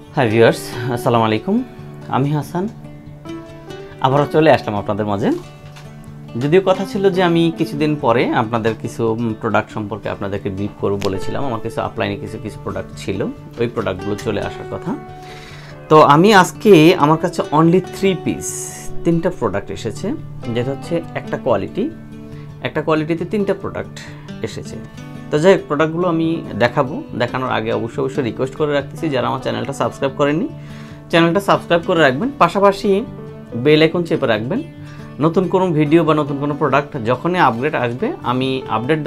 Hi viewers, আসসালামু আলাইকুম। আমি হাসান, আবারও চলে আসলাম আপনাদের মাঝে। যদিও কথা ছিল যে আমি কিছুদিন পরে আপনাদের কিছু প্রোডাক্ট সম্পর্কে আপনাদেরকে ব্রিফ করব বলেছিলাম। আমার কিছু আপলাইনে কিছু প্রোডাক্ট ছিল, ওই প্রোডাক্টগুলো চলে আসার কথা। তো আমি আজকে আমার কাছে অনলি 3টা প্রোডাক্ট এসেছে, যেটা হচ্ছে একটা কোয়ালিটিতে 3টা প্রোডাক্ট এসেছে। তো যাই হোক, প্রোডাক্টগুলো আমি দেখানোর আগে অবশ্যই রিকোয়েস্ট করে রাখতেছি, যারা আমার চ্যানেলটা সাবস্ক্রাইব করেননি চ্যানেলটা সাবস্ক্রাইব করে রাখবেন, পাশাপাশি বেল আইকন চেপে রাখবেন। নতুন কোনো ভিডিও বা নতুন কোনো প্রোডাক্ট যখনই আপডেট আসবে, আমি আপডেট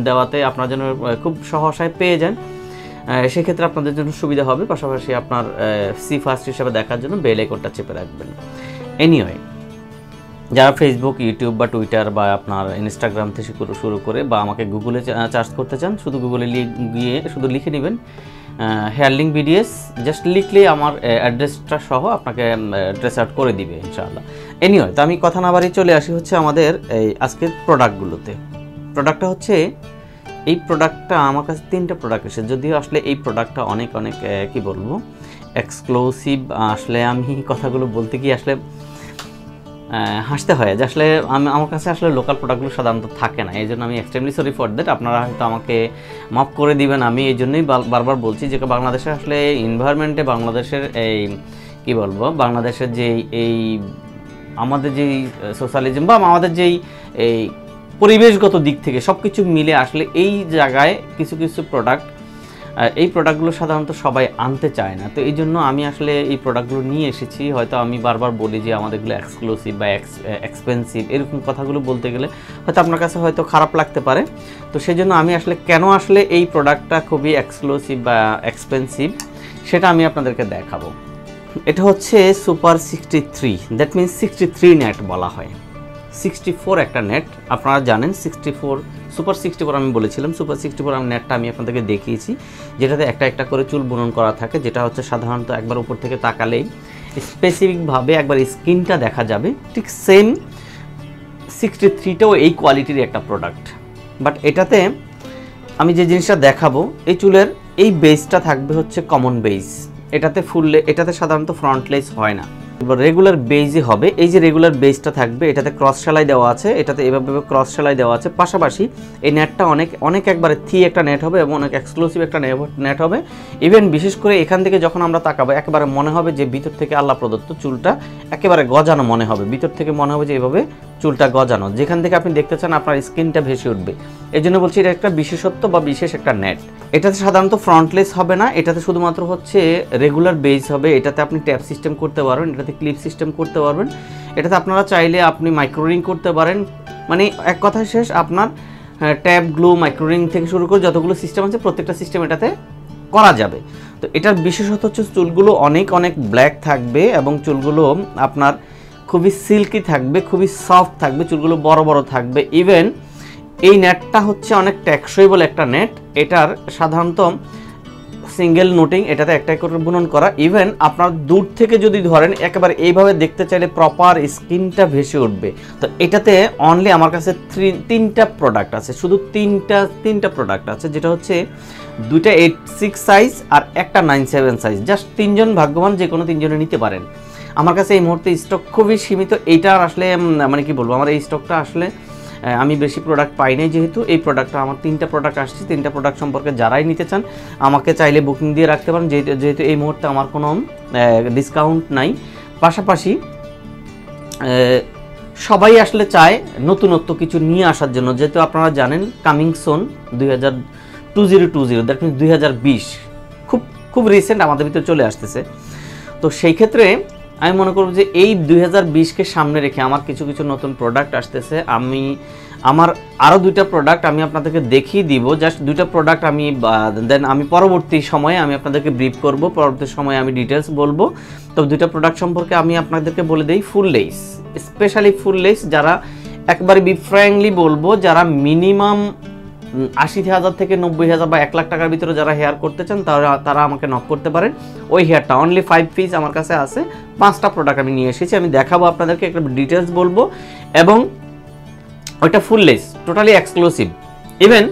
দেওয়াতে আপনারা যেন খুব সহসায় পেয়ে যান, সেক্ষেত্রে আপনাদের জন্য সুবিধা হবে। পাশাপাশি আপনার ফার্স্ট হিসাবে দেখার জন্য বেল আইকনটা চেপে রাখবেন। এনিওয়ে, যারা ফেসবুক, ইউটিউব বা টুইটার বা আপনার ইনস্টাগ্রাম থেকে শুরু করে বা আমাকে গুগলে সার্চ করতে চান, শুধু গুগলে গিয়ে শুধু লিখে নেবেন HelpLine ভিডিওস, জাস্ট লিখলেই আমার অ্যাড্রেসটা সহ আপনাকে ট্রেস আউট করে দিবে ইনশাআল্লাহ। এনিওয়ে, তো আমি কথা না বাড়িয়ে চলে আসি হচ্ছে আমাদের এই আজকের প্রোডাক্টগুলোতে। প্রোডাক্টটা হচ্ছে এই প্রোডাক্টটা আমার কাছে 3টা প্রোডাক্ট এসেছে, যদিও আসলে এই প্রোডাক্টটা অনেক কি বলবো এক্সক্লুসিভ। আসলে আমি কথাগুলো বলতে গিয়ে আসলে হাসতে হয় যে আসলে আমার কাছে আসলে লোকাল প্রোডাক্টগুলো সাধারণত থাকে না। এই জন্য আমি এক্সট্রিমলি সরি ফর দ্যাট। আপনারা হয়তো আমাকে মাফ করে দিবেন। আমি এই জন্যই বারবার বলছি যে বাংলাদেশের আসলে এনভায়রনমেন্টে বাংলাদেশের এই কি বলবো বাংলাদেশের যে এই আমাদের যেই সোশ্যালিজম বা আমাদের যেই এই পরিবেশগত দিক থেকে সব কিছু মিলে আসলে এই জায়গায় কিছু এই প্রোডাক্টগুলো সাধারণত সবাই আনতে চায় না। তো এই জন্য আমি আসলে এই প্রোডাক্টগুলো নিয়ে এসেছি। হয়তো আমি বারবার বলি যে আমাদেরগুলো এক্সক্লুসিভ বা এক্সপেন্সিভ, এরকম কথাগুলো বলতে গেলে হয়তো আপনার কাছে হয়তো খারাপ লাগতে পারে। তো সেই জন্য আমি আসলে কেন আসলে এই প্রোডাক্টটা খুবই এক্সক্লুসিভ বা এক্সপেন্সিভ সেটা আমি আপনাদেরকে দেখাবো। এটা হচ্ছে সুপার 63, দ্যাট মিনস 63 নেট বলা হয়। 64 একটা নেট, আপনারা জানেন। সুপার 64 আমি বলেছিলাম। সুপার 64 আমি নেটটা আমি আপনাদেরকে দেখিয়েছি, যেটাতে একটা করে চুল বুনন করা থাকে, যেটা হচ্ছে সাধারণত একবার উপর থেকে তাকালেই স্পেসিফিকভাবে একবার স্কিনটা দেখা যাবে। ঠিক সেম 63টাও এই কোয়ালিটির একটা প্রোডাক্ট, বাট এটাতে আমি যে জিনিসটা দেখাবো, এই চুলের এই বেসটা থাকবে হচ্ছে কমন বেস। এটাতে সাধারণত ফ্রন্ট লেস হয় না, রেগুলার বেজই হবে। এই যে রেগুলার বেজটা থাকবে, এটাতে ক্রস সেলাই দেওয়া আছে, এটাতে এভাবে ক্রস সেলাই দেওয়া আছে। পাশাপাশি এই নেটটা অনেক একবারে একটা নেট হবে এবং অনেক এক্সক্লুসিভ একটা নেট হবে। ইভেন বিশেষ করে এখান থেকে যখন আমরা তাকাবো, একেবারে মনে হবে যে ভিতর থেকে আল্লাহ প্রদত্ত চুলটা একেবারে গজানো মনে হবে। ভিতর থেকে মনে হবে যে এভাবে চুলটা গজানো, যেখান থেকে আপনি দেখতে চান আপনার স্কিনটা ভেসে উঠবে। এই জন্য বলছি এটা একটা বিশেষত্ব বা বিশেষ একটা নেট। এটাতে সাধারণত ফ্রন্টলেস হবে না, এটাতে শুধুমাত্র হচ্ছে রেগুলার বেজ হবে। এটাতে আপনি ট্যাপ সিস্টেম করতে পারবেন, এটাতে ক্লিপ সিস্টেম করতে পারবেন, এটাতে আপনারা চাইলে আপনি মাইক্রোরিং করতে পারেন। মানে এক কথায় শেষ, আপনার ট্যাপ, গ্লু, মাইক্রোরিং থেকে শুরু করে যতগুলো সিস্টেম আছে প্রত্যেকটা সিস্টেম এটাতে করা যাবে। তো এটার বিশেষত হচ্ছে চুলগুলো অনেক ব্ল্যাক থাকবে এবং চুলগুলো আপনার খুবই সিল্কি থাকবে, খুবই সফট থাকবে, চুলগুলো বড় থাকবে। ইভেন এই নেটটা হচ্ছে অনেক টেকসই বলে একটা নেট। এটার সাধারণত সিঙ্গেল নোটিং, এটাতে একটা করে বুনন করা। ইভেন আপনার দূর থেকে যদি ধরেন একেবারে এইভাবে দেখতে চাইলে প্রপার স্কিনটা ভেসে উঠবে। তো এটাতে অনলি আমার কাছে 3টা প্রোডাক্ট আছে, শুধু 3টা প্রোডাক্ট আছে, যেটা হচ্ছে 2টা 86 সাইজ আর একটা 97 সাইজ। জাস্ট 3জন ভাগ্যবান, যে কোনো 3জনে নিতে পারেন। আমার কাছে এই মুহূর্তে স্টক খুবই সীমিত। এইটার আসলে মানে কি বলবো, আমার এই স্টকটা আসলে আমি বেশি প্রোডাক্ট পাই নাই, যেহেতু এই প্রোডাক্টটা আমার 3টা প্রোডাক্ট আসছে। 3টা প্রোডাক্ট সম্পর্কে যারাই নিতে চান আমাকে চাইলে বুকিং দিয়ে রাখতে পারেন, যেহেতু এই মুহূর্তে আমার কোনো ডিসকাউন্ট নাই। পাশাপাশি সবাই আসলে চায় নতুনত্ব কিছু নিয়ে আসার জন্য, যেহেতু আপনারা জানেন কামিং সুন 2020, দ্যাট মিনস 2020 খুব রিসেন্ট আমাদের ভিতরে চলে আসতেছে। তো সেই ক্ষেত্রে আমি মনে করব যে এই 2020কে সামনে রেখে আমার কিছু নতুন প্রোডাক্ট আসতেছে। আমার আরও 2টা প্রোডাক্ট আমি আপনাদেরকে দেখিয়ে দিব। জাস্ট 2টা প্রোডাক্ট আমি পরবর্তী সময়ে আমি আপনাদেরকে ব্রিফ করব, পরবর্তী সময়ে আমি ডিটেলস বলবো। তো 2টা প্রোডাক্ট সম্পর্কে আমি আপনাদেরকে বলে দেই। ফুল লেস, স্পেশালি ফুল লেস, যারা একবারে ফ্র্যাঙ্কলি বলবো, যারা মিনিমাম 80,000 থেকে 90,000 বা 1 লাখ টাকার ভিতরে যারা হেয়ার করতে চান তারা আমাকে নক করতে পারেন। ওই হেয়ারটা অনলি 5 পিস আমার কাছে আছে। 5টা প্রোডাক্ট আমি নিয়ে এসেছি, আমি দেখাবো আপনাদেরকে, একটা ডিটেলস বলবো। এবং ওইটা ফুল লেস, টোটালি এক্সক্লুসিভ। ইভেন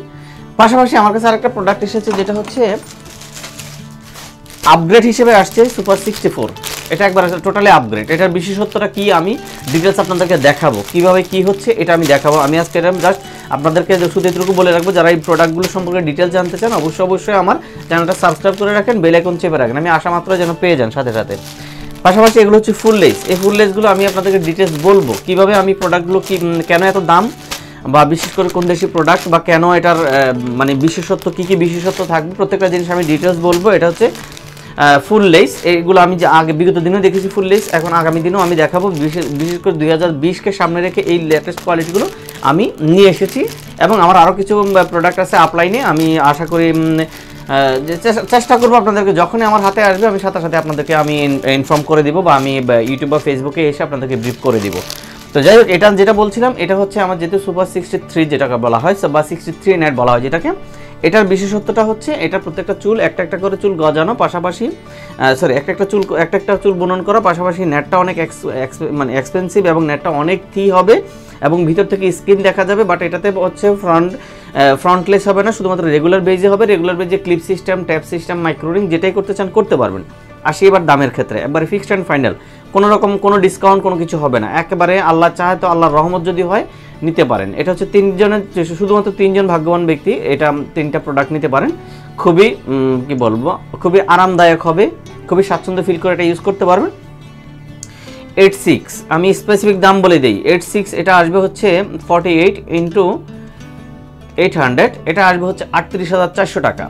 পাশাপাশি আমার কাছে আরেকটা প্রোডাক্ট এসেছে, যেটা হচ্ছে আপগ্রেড হিসেবে আসছে সুপার 64, এটা একবার টোটালি আপগ্রেড। এটার বিশেষত্বটা কি আমি ডিটেলস আপনাদেরকে দেখাবো, কিভাবে কি হচ্ছে এটা আমি দেখাবো। আমি আজকে এটা জাস্ট আপনাদেরকে শুধু এটুকু বলে রাখবো, যারা এই প্রোডাক্টগুলো সম্পর্কে ডিটেলস জানতে চান অবশ্যই আমার চ্যানেলটা সাবস্ক্রাইব করে রাখেন, বেল আইকন চেপে রাখেন, আমি আসা মাত্র যেন পেয়ে যান সাথে সাথে। পাশাপাশি এগুলো হচ্ছে ফুল লেস, এই ফুল লেসগুলো আমি আপনাদেরকে ডিটেলস বলবো কিভাবে আমি প্রোডাক্টগুলো কি কেন এত দাম, বা বিশেষ করে কোন দেশি প্রোডাক্ট, বা কেন এটার মানে বিশেষত্ব কী কী বিশেষত্ব থাকবে, প্রত্যেকটা জিনিস আমি ডিটেলস বলবো। এটা হচ্ছে ফুল লেস, এইগুলো আমি যে আগে বিগত দিনেও দেখেছি ফুল লেস, এখন আগামী দিনেও আমি দেখাবো। বিশেষ করে 2020কে সামনে রেখে এই লেটেস্ট কোয়ালিটিগুলো আমি নিয়ে এসেছি। এবং আমার আরও কিছু প্রোডাক্ট আছে আপলাইনে, আমি আশা করি চেষ্টা করবো আপনাদেরকে যখনই আমার হাতে আসবে আমি সাথে সাথে আপনাদেরকে আমি ইনফর্ম করে দিব, বা আমি ইউটিউব বা ফেসবুকে এসে আপনাদেরকে ব্রিফ করে দিব। তো যাই হোক, এটা যেটা বলছিলাম, এটা হচ্ছে আমার যেহেতু সুপার 63 যেটাকে বলা হয় বা 63 নেট বলা হয় যেটাকে, এটার বিশেষত্বটা হচ্ছে এটা প্রত্যেকটা চুল একটা করে চুল গজানো, পাশাপাশি একটা চুল বুনন করা, পাশাপাশি নেটটা অনেক মানে এক্সপেন্সিভ এবং নেটটা অনেক থি হবে এবং ভিতর থেকে স্কিন দেখা যাবে। বাট এটাতে হচ্ছে ফ্রন্টলেস হবে না, শুধুমাত্র রেগুলার বেজে হবে। রেগুলার বেজে ক্লিপ সিস্টেম, ট্যাপ সিস্টেম, মাইক্রোরিং যেটাই করতে চান করতে পারবেন। আসি এবার দামের ক্ষেত্রে, একবারে ফিক্সড অ্যান্ড ফাইনাল, কোনো রকম কোনো ডিসকাউন্ট কোনো কিছু হবে না, একেবারে আল্লাহ চাহে তো আল্লাহর রহমত যদি হয় নিতে পারেন। এটা হচ্ছে শুধুমাত্র 3 জন ভাগ্যবান ব্যক্তি এটা 3টা প্রোডাক্ট নিতে পারেন। খুবই কি বলবো, খুবই আরামদায়ক হবে, খুবই স্বাচ্ছন্দ্য ফিল করে এটা ইউজ করতে পারবেন। 86 আমি স্পেসিফিক দাম বলে দিই, 86 এটা আসবে হচ্ছে 48 × 800, এটা আসবে হচ্ছে 38,400 টাকা।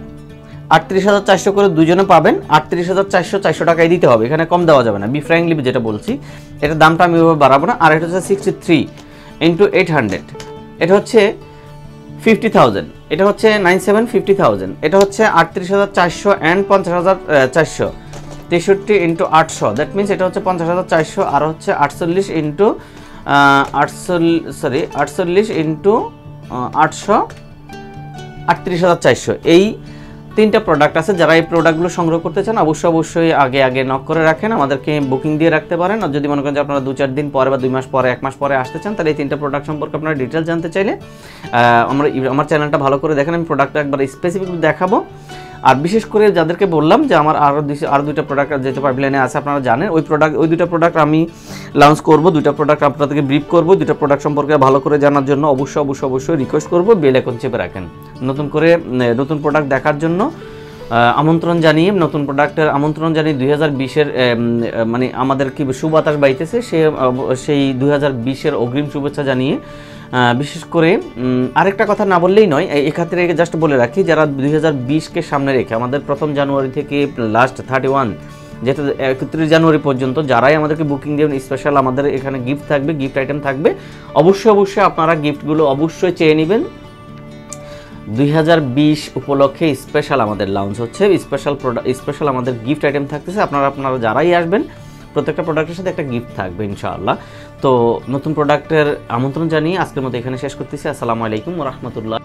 38,400 করে দুজনে পাবেন, 38,400 টাকায় দিতে হবে, এখানে কম দেওয়া যাবে না। বি ফ্র্যাঙ্কলি যেটা বলছি, এটার দামটা আমি ওইভাবে বাড়াবো না। আর এটা হচ্ছে 63 × 800, এটা হচ্ছে 50,000, এটা হচ্ছে 97 50,000, এটা হচ্ছে 38,400 and 50,400, 63 × 800, দ্যাট মিনস এটা হচ্ছে 50,400, আর হচ্ছে 48 × 800 38,400। এই 3টা প্রোডাক্ট আছে। যারা এই প্রোডাক্টগুলো সংগ্রহ করতে চান অবশ্যই আগে নক করে রাখেন, আমাদেরকে বুকিং দিয়ে রাখতে পারেন। আর যদি মনে করেন যে আপনারা 2-4 দিন পরে বা 2 মাস পরে 1 মাস পরে আসতে চান, তাহলে এই 3টা প্রোডাক্ট সম্পর্কে আপনারা ডিটেলস জানতে চাইলে আমার চ্যানেলটা ভালো করে দেখেন, আমি প্রোডাক্টটা একবার স্পেসিফিকলি দেখাবো। আর বিশেষ করে যাদেরকে বললাম যে আমার আরও 2টা প্রোডাক্ট যেহেতু পাইপলাইনে আছে, আপনারা জানেন ওই 2টা প্রোডাক্ট আমি লঞ্চ করব, 2টা প্রোডাক্ট আপনাদেরকে ব্রিফ করব। 2টা প্রোডাক্ট সম্পর্কে ভালো করে জানার জন্য অবশ্যই রিকোয়েস্ট করব বেল আইকন চেপে রাখেন। নতুন প্রোডাক্ট দেখার জন্য আমন্ত্রণ জানিয়ে 2020-এর মানে আমাদের কি সুবাতাস বাইতেছে, সেই 2020-এর অগ্রিম শুভেচ্ছা জানিয়ে, বিশেষ করে আরেকটা কথা না বললেই নয়, এক্ষেত্রে জাস্ট বলে রাখি, যারা 2020-কে সামনে রেখে আমাদের 1 জানুয়ারি থেকে লাস্ট 31 যেহেতু 31 জানুয়ারি পর্যন্ত যারাই আমাদেরকে বুকিং দেবেন, স্পেশাল আমাদের এখানে গিফট থাকবে, গিফট আইটেম থাকবে। অবশ্যই আপনারা গিফটগুলো অবশ্যই চেয়ে নেবেন। 2020 উপলক্ষে স্পেশাল আমাদের লঞ্চ হচ্ছে, স্পেশাল আমাদের গিফট আইটেম থাকতেছে। আপনারা যারাই আসবেন প্রত্যেকটা প্রোডাক্টের সাথে একটা গিফট থাকবে ইনশাআল্লাহ। তো নতুন প্রোডাক্টের আমন্ত্রণ জানিয়ে আজকের মতো এখানে শেষ করতেছি। আসসালামু আলাইকুম ওয়া রাহমাতুল্লাহ।